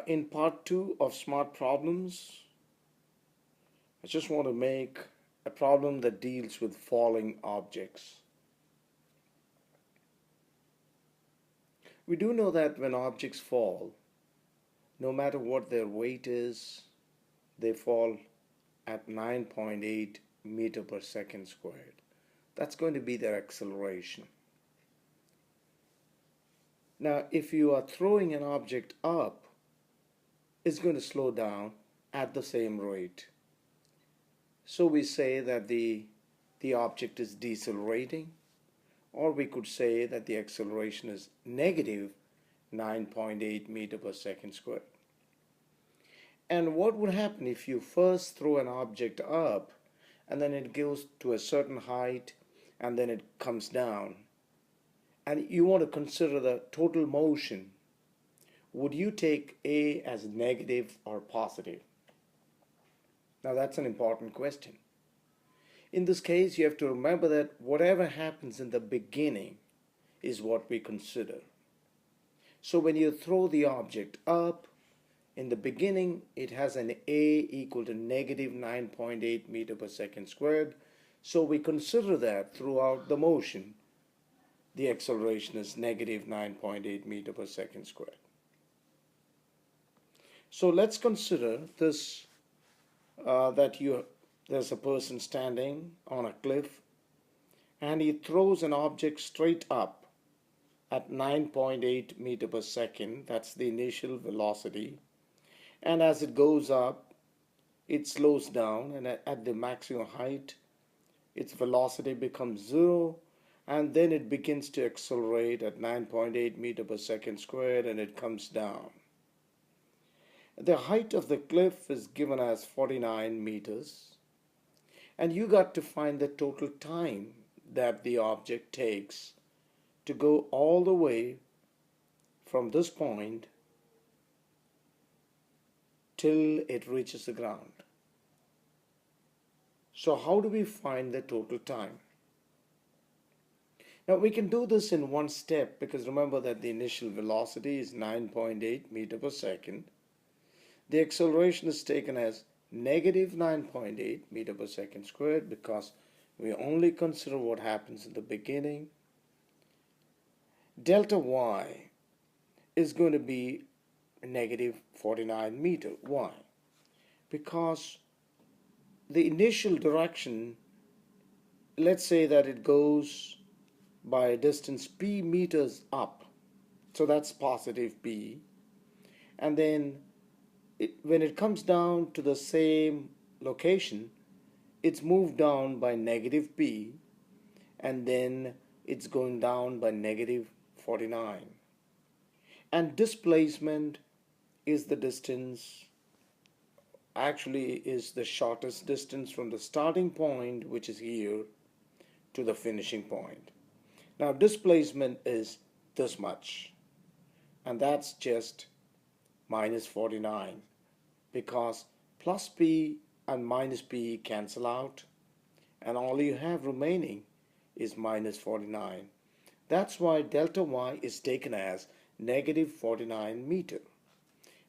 In part two of Smart Problems, I just want to make a problem that deals with falling objects. We do know that when objects fall, no matter what their weight is, they fall at 9.8 meter per second squared. That's going to be their acceleration. Now, if you are throwing an object up, it's going to slow down at the same rate. So we say that the object is decelerating, or we could say that the acceleration is negative 9.8 meter per second squared. And what would happen if you first throw an object up and then it goes to a certain height and then it comes down, and you want to consider the total motion? Would you take A as negative or positive? Now that's an important question. In this case, you have to remember that whatever happens in the beginning is what we consider. So when you throw the object up, in the beginning it has an A equal to negative 9.8 meter per second squared. So we consider that throughout the motion, the acceleration is negative 9.8 meter per second squared. So let's consider this, there's a person standing on a cliff and he throws an object straight up at 9.8 meter per second. That's the initial velocity. And as it goes up, it slows down, and at the maximum height, its velocity becomes 0, and then it begins to accelerate at 9.8 meter per second squared, and it comes down. The height of the cliff is given as 49 meters, and you got to find the total time that the object takes to go all the way from this point till it reaches the ground. So how do we find the total time? Now we can do this in one step, because remember that the initial velocity is 9.8 meter per second. The acceleration is taken as negative 9.8 meter per second squared, because we only consider what happens in the beginning. Delta y is going to be negative 49 meter. Why? Because the initial direction, let's say that it goes by a distance p meters up, so that's positive p, and then when it comes down to the same location, it's moved down by negative p, and then it's going down by negative 49. And displacement is the distance, actually is the shortest distance from the starting point, which is here, to the finishing point. Now displacement is this much, and that's just minus 49, because plus p and minus p cancel out, and all you have remaining is minus 49. That's why delta y is taken as negative 49 meter.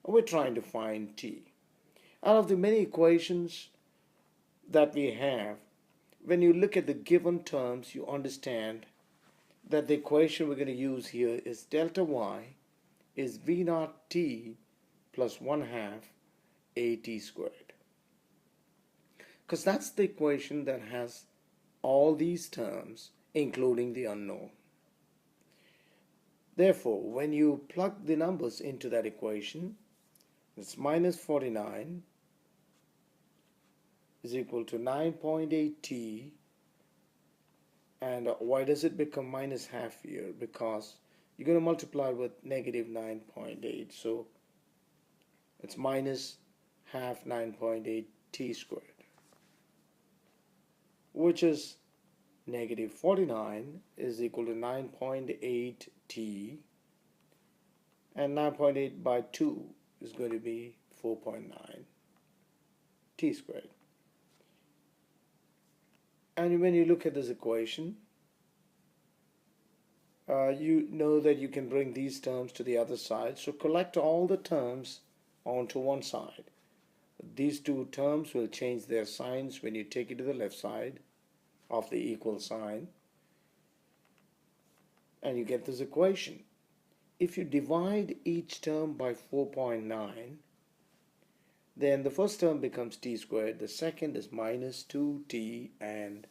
And we're trying to find t. Out of the many equations that we have, when you look at the given terms, you understand that the equation we're going to use here is delta y is v naught t plus 1/2 at squared. Because that's the equation that has all these terms, including the unknown. Therefore, when you plug the numbers into that equation, it's minus 49 is equal to 9.8 t, and why does it become minus half here? Because you're going to multiply with negative 9.8, so it's minus half 9.8 t squared, which is negative 49 is equal to 9.8 t, and 9.8 by 2 is going to be 4.9 t squared. And when you look at this equation, you know that you can bring these terms to the other side. So collect all the terms onto one side. These two terms will change their signs when you take it to the left side of the equal sign, and you get this equation. If you divide each term by 4.9, then the first term becomes t squared, the second is minus 2t, and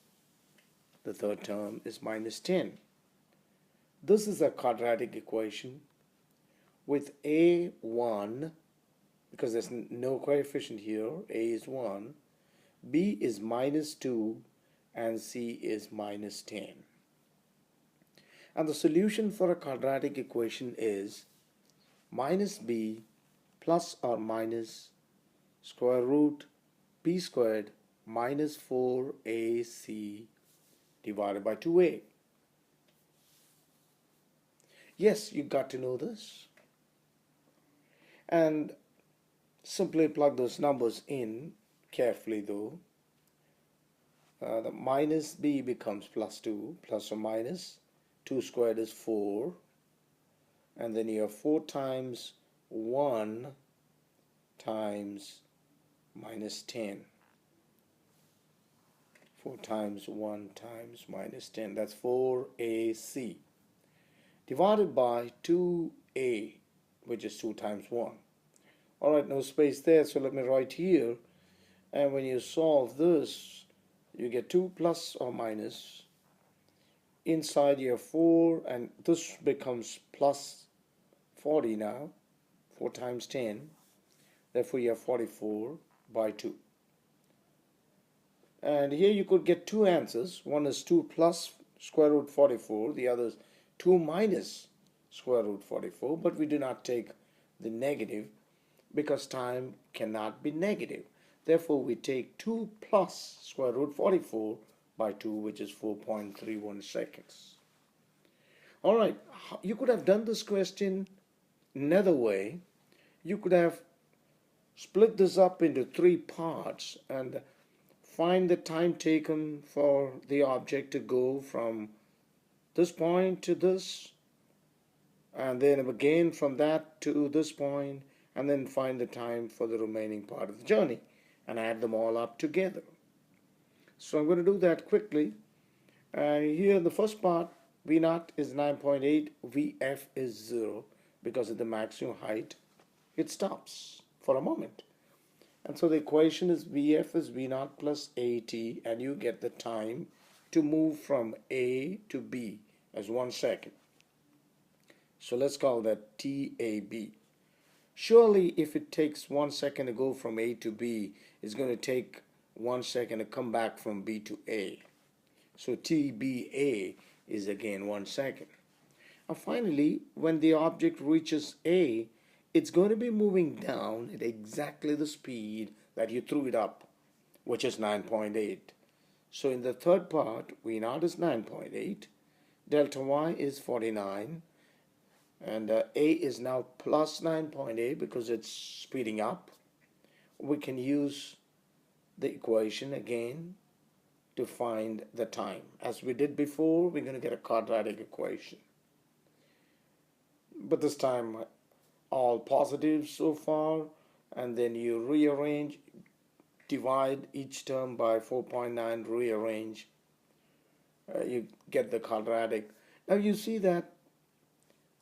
the third term is minus 10. This is a quadratic equation with a 1, because there's no coefficient here, a is 1, b is minus 2, and c is minus 10. And the solution for a quadratic equation is minus b plus or minus square root b squared minus 4ac divided by 2a. Yes, you got to know this. And simply plug those numbers in carefully though. The minus b becomes plus 2, plus or minus 2 squared is 4, and then you have 4 times 1 times minus 10. 4 times 1 times minus 10, that's 4ac, divided by 2a, which is 2 times 1. Alright, no space there, so let me write here, and when you solve this, you get 2 plus or minus. Inside you have 4, and this becomes plus 40 now, 4 times 10, therefore you have 44 by 2. And here you could get two answers. One is 2 plus square root 44, the other is 2 minus square root 44, but we do not take the negative because time cannot be negative. Therefore we take 2 plus square root 44 by 2, which is 4.31 seconds. Alright, you could have done this question another way. You could have split this up into 3 parts and find the time taken for the object to go from this point to this, and then again from that to this point, and then find the time for the remaining part of the journey and add them all up together. So I'm going to do that quickly. Here in the first part, V0 is 9.8, Vf is 0, because at the maximum height it stops for a moment. And so the equation is Vf is V0 plus At, and you get the time to move from A to B as 1 second. So let's call that TAB. Surely if it takes 1 second to go from A to B, it's going to take 1 second to come back from B to A. So TBA is again 1 second. And finally, when the object reaches A, it's going to be moving down at exactly the speed that you threw it up, which is 9.8. So in the third part, V0 is 9.8, delta Y is 49, and A is now plus 9.8 because it's speeding up. We can use the equation again to find the time. As we did before, we're going to get a quadratic equation. But this time, all positive so far, and then you rearrange, divide each term by 4.9, rearrange, you get the quadratic. Now you see that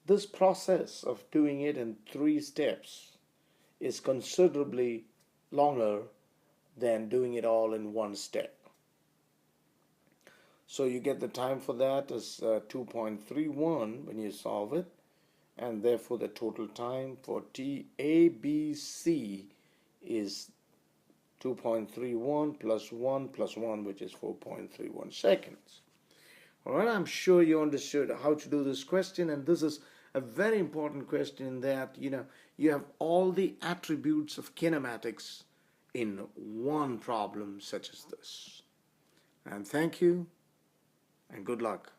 this process of doing it in 3 steps is considerably longer than doing it all in 1 step. So you get the time for that as 2.31 when you solve it, and therefore the total time for TABC is 2.31 plus 1 plus 1, which is 4.31 seconds. Alright, I'm sure you understood how to do this question, and this is a very important question in that you have all the attributes of kinematics in one problem such as this. And thank you and good luck.